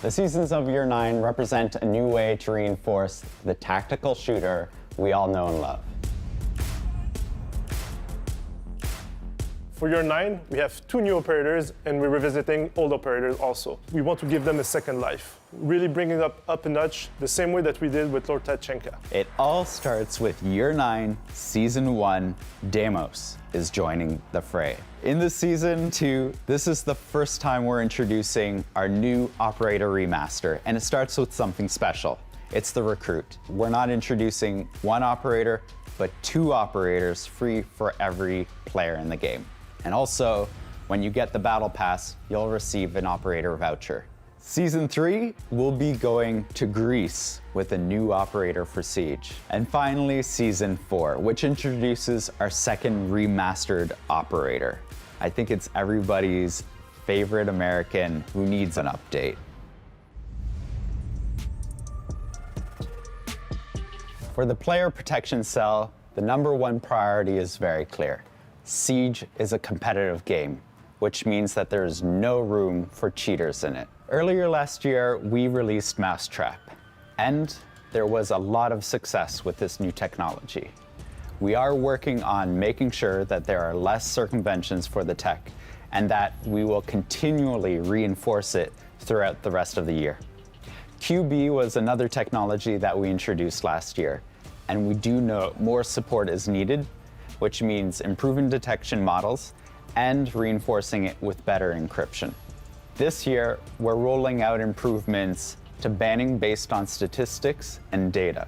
The seasons of Year 9 represent a new way to reinforce the tactical shooter we all know and love. For Year 9, we have 2 new operators, and we're revisiting old operators also. We want to give them a second life, really bring it up a notch, the same way that we did with Lord Tachenka. It all starts with Year 9, Season 1, Demos is joining the fray. In the Season 2, this is the first time we're introducing our new operator remaster, and it starts with something special. It's the Recruit. We're not introducing 1 operator, but 2 operators free for every player in the game. And also, when you get the Battle Pass, you'll receive an operator voucher. Season 3, we'll be going to Greece with a new operator for Siege. And finally, Season 4, which introduces our second remastered operator. I think it's everybody's favorite American who needs an update. For the player protection cell, the #1 priority is very clear. Siege is a competitive game, which means that there is no room for cheaters in it. Earlier last year, we released Mousetrap, and there was a lot of success with this new technology. We are working on making sure that there are less circumventions for the tech, and that we will continually reinforce it throughout the rest of the year. QB was another technology that we introduced last year, and we do know more support is needed, which means improving detection models and reinforcing it with better encryption. This year, we're rolling out improvements to banning based on statistics and data,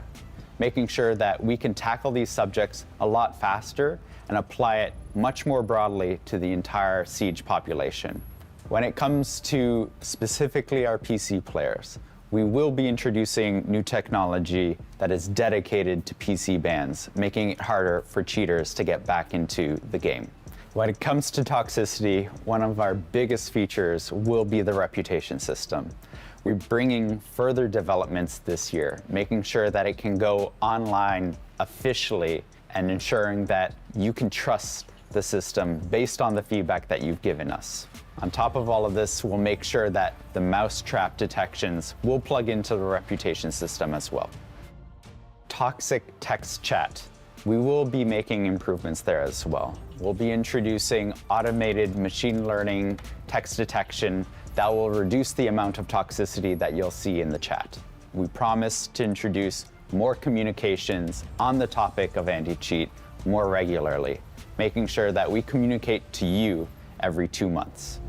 making sure that we can tackle these subjects a lot faster and apply it much more broadly to the entire Siege population. When it comes to specifically our PC players, we will be introducing new technology that is dedicated to PC bans, making it harder for cheaters to get back into the game. When it comes to toxicity, one of our biggest features will be the reputation system. We're bringing further developments this year, making sure that it can go online officially and ensuring that you can trust the system based on the feedback that you've given us. On top of all of this, we'll make sure that the Mousetrap detections will plug into the reputation system as well. Toxic text chat. We will be making improvements there as well. We'll be introducing automated machine learning text detection that will reduce the amount of toxicity that you'll see in the chat. We promise to introduce more communications on the topic of anti-cheat more regularly, making sure that we communicate to you every 2 months.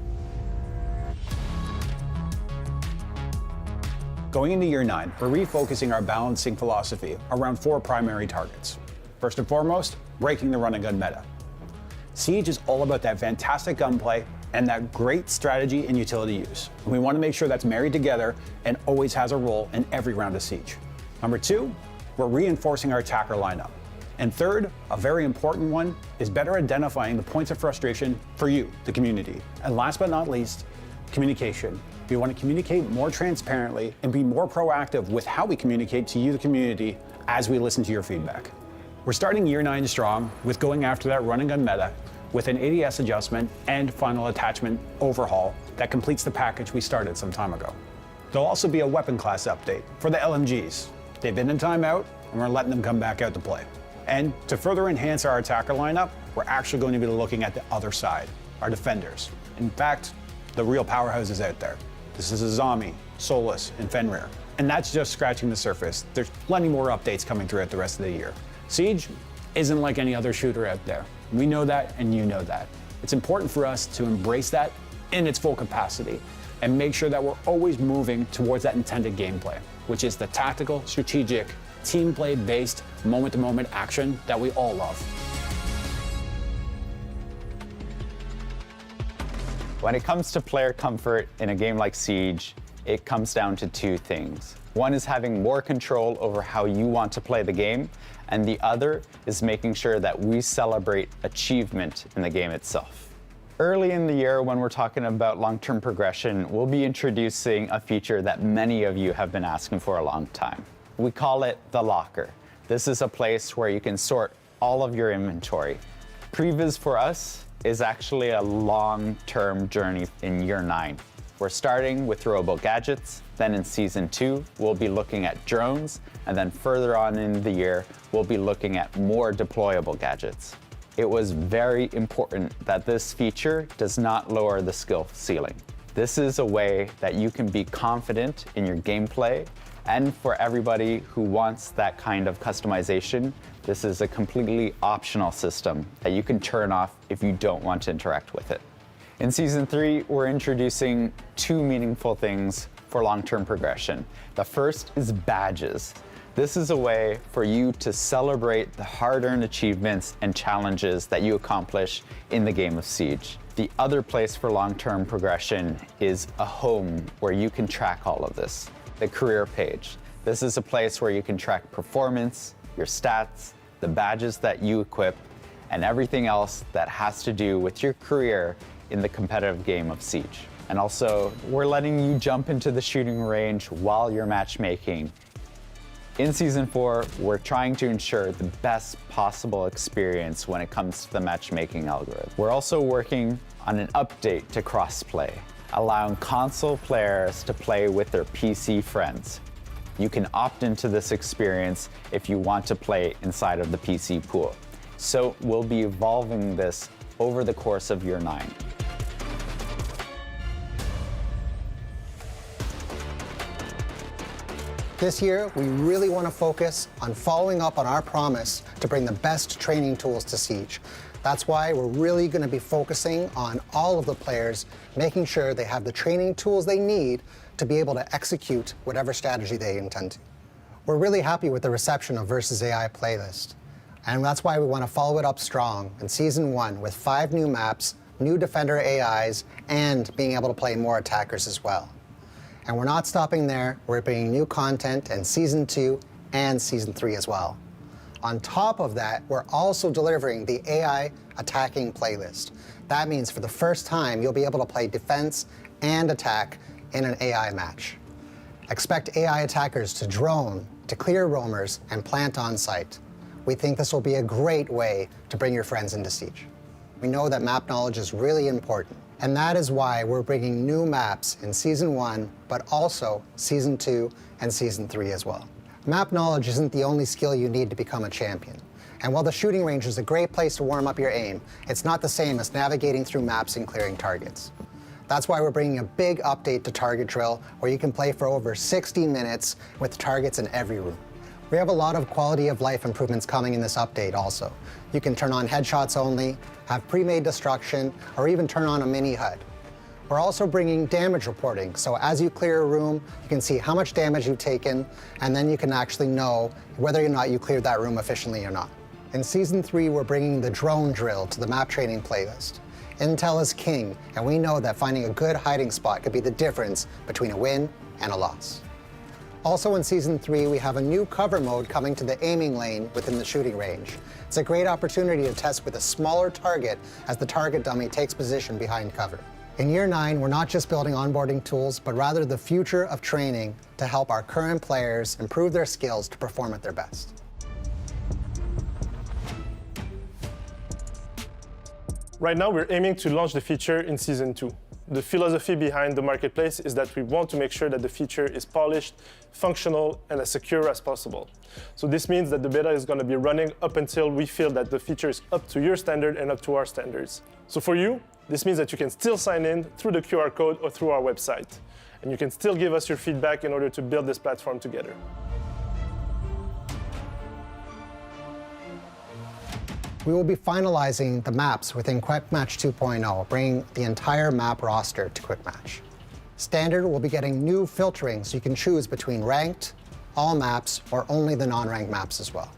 Going into Year 9, we're refocusing our balancing philosophy around 4 primary targets. First and foremost, breaking the run and gun meta. Siege is all about that fantastic gunplay and that great strategy and utility use. And we want to make sure that's married together and always has a role in every round of Siege. Number 2, we're reinforcing our attacker lineup. And third, a very important one, is better identifying the points of frustration for you, the community. And last but not least, communication. We want to communicate more transparently and be more proactive with how we communicate to you, the community, as we listen to your feedback. We're starting Year 9 strong with going after that run and gun meta with an ADS adjustment and final attachment overhaul that completes the package we started some time ago. There'll also be a weapon class update for the LMGs. They've been in timeout, and we're letting them come back out to play. And to further enhance our attacker lineup, we're actually going to be looking at the other side, our defenders. In fact, the real powerhouses out there. This is Azami, Solus, and Fenrir. And that's just scratching the surface. There's plenty more updates coming throughout the rest of the year. Siege isn't like any other shooter out there. We know that, and you know that. It's important for us to embrace that in its full capacity and make sure that we're always moving towards that intended gameplay, which is the tactical, strategic, team play based, moment-to-moment action that we all love. When it comes to player comfort in a game like Siege, it comes down to 2 things. One is having more control over how you want to play the game, and the other is making sure that we celebrate achievement in the game itself. Early in the year, when we're talking about long-term progression, we'll be introducing a feature that many of you have been asking for a long time. We call it the Locker. This is a place where you can sort all of your inventory. Previs for us is actually a long-term journey in Year 9. We're starting with throwable gadgets, then in Season 2, we'll be looking at drones, and then further on in the year, we'll be looking at more deployable gadgets. It was very important that this feature does not lower the skill ceiling. This is a way that you can be confident in your gameplay, and for everybody who wants that kind of customization, this is a completely optional system that you can turn off if you don't want to interact with it. In Season 3, we're introducing two meaningful things for long-term progression. The first is badges. This is a way for you to celebrate the hard-earned achievements and challenges that you accomplish in the game of Siege. The other place for long-term progression is a home where you can track all of this, the career page. This is a place where you can track performance, your stats, the badges that you equip, and everything else that has to do with your career in the competitive game of Siege. And also, we're letting you jump into the shooting range while you're matchmaking. In Season 4, we're trying to ensure the best possible experience when it comes to the matchmaking algorithm. We're also working on an update to crossplay, allowing console players to play with their PC friends. You can opt into this experience if you want to play inside of the PC pool. So we'll be evolving this over the course of year 9. This year, we really want to focus on following up on our promise to bring the best training tools to Siege. That's why we're really going to be focusing on all of the players, making sure they have the training tools they need to be able to execute whatever strategy they intend to. We're really happy with the reception of Versus AI playlist, and that's why we want to follow it up strong in Season 1 with 5 new maps, new Defender AIs, and being able to play more attackers as well. And we're not stopping there. We're bringing new content in Season 2 and Season 3 as well. On top of that, we're also delivering the AI attacking playlist. That means for the first time, you'll be able to play defense and attack in an AI match. Expect AI attackers to drone, to clear roamers, and plant on site. We think this will be a great way to bring your friends into Siege. We know that map knowledge is really important. And that is why we're bringing new maps in Season 1, but also Season 2 and Season 3 as well. Map knowledge isn't the only skill you need to become a champion. And while the shooting range is a great place to warm up your aim, it's not the same as navigating through maps and clearing targets. That's why we're bringing a big update to Target Drill, where you can play for over 60 minutes with targets in every room. We have a lot of quality of life improvements coming in this update also. You can turn on headshots only, have pre-made destruction, or even turn on a mini HUD. We're also bringing damage reporting, so as you clear a room, you can see how much damage you've taken, and then you can actually know whether or not you cleared that room efficiently or not. In Season 3, we're bringing the drone drill to the map training playlist. Intel is king, and we know that finding a good hiding spot could be the difference between a win and a loss. Also in Season 3, we have a new cover mode coming to the aiming lane within the shooting range. It's a great opportunity to test with a smaller target as the target dummy takes position behind cover. In year 9, we're not just building onboarding tools, but rather the future of training to help our current players improve their skills to perform at their best. Right now, we're aiming to launch the feature in Season 2. The philosophy behind the marketplace is that we want to make sure that the feature is polished, functional, and as secure as possible. So this means that the beta is going to be running up until we feel that the feature is up to your standard and up to our standards. So for you, this means that you can still sign in through the QR code or through our website. And you can still give us your feedback in order to build this platform together. We will be finalizing the maps within Quick Match 2.0, bringing the entire map roster to Quick Match. Standard will be getting new filtering so you can choose between ranked, all maps, or only the non-ranked maps as well.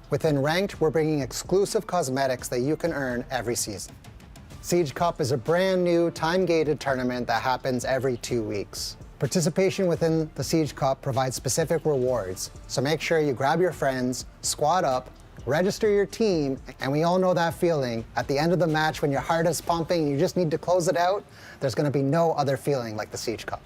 Within ranked, we're bringing exclusive cosmetics that you can earn every season. Siege Cup is a brand new time-gated tournament that happens every 2 weeks. Participation within the Siege Cup provides specific rewards, so make sure you grab your friends, squad up, register your team, and we all know that feeling. At the end of the match when your heart is pumping and you just need to close it out, there's going to be no other feeling like the Siege Cup.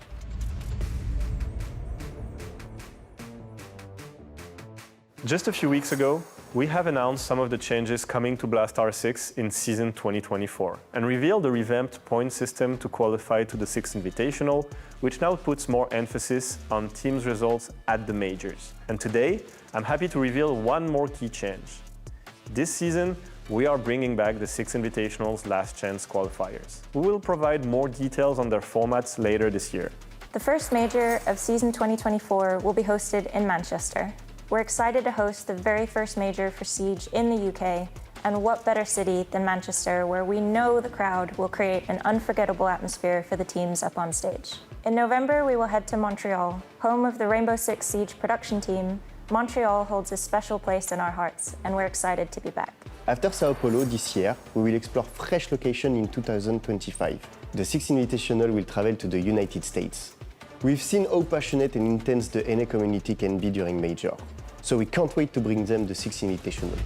Just a few weeks ago, We have announced some of the changes coming to Blastar 6 in season 2024 and revealed a revamped point system to qualify to the 6th Invitational, which now puts more emphasis on teams' results at the majors. And today, I'm happy to reveal one more key change. This season, we are bringing back the 6th Invitational's last chance qualifiers. We will provide more details on their formats later this year. The first major of season 2024 will be hosted in Manchester. We're excited to host the very first major for Siege in the UK, and what better city than Manchester, where we know the crowd will create an unforgettable atmosphere for the teams up on stage. In November, we will head to Montreal, home of the Rainbow Six Siege production team. Montreal holds a special place in our hearts, and we're excited to be back. After Sao Paulo this year, we will explore fresh locations in 2025. The 6th Invitational will travel to the United States. We've seen how passionate and intense the NA community can be during Major, so we can't wait to bring them the 6th Invitational.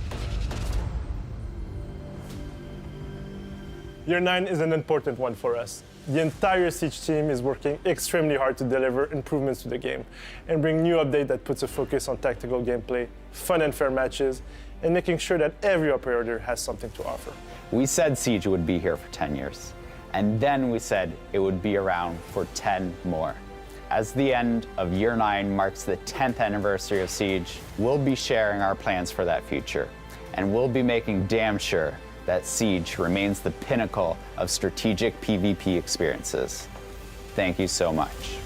Year 9 is an important one for us. The entire Siege team is working extremely hard to deliver improvements to the game and bring new update that puts a focus on tactical gameplay, fun and fair matches, and making sure that every operator has something to offer. We said Siege would be here for 10 years, and then we said it would be around for 10 more. As the end of Year 9 marks the 10th anniversary of Siege, we'll be sharing our plans for that future, and we'll be making damn sure that Siege remains the pinnacle of strategic PvP experiences. Thank you so much.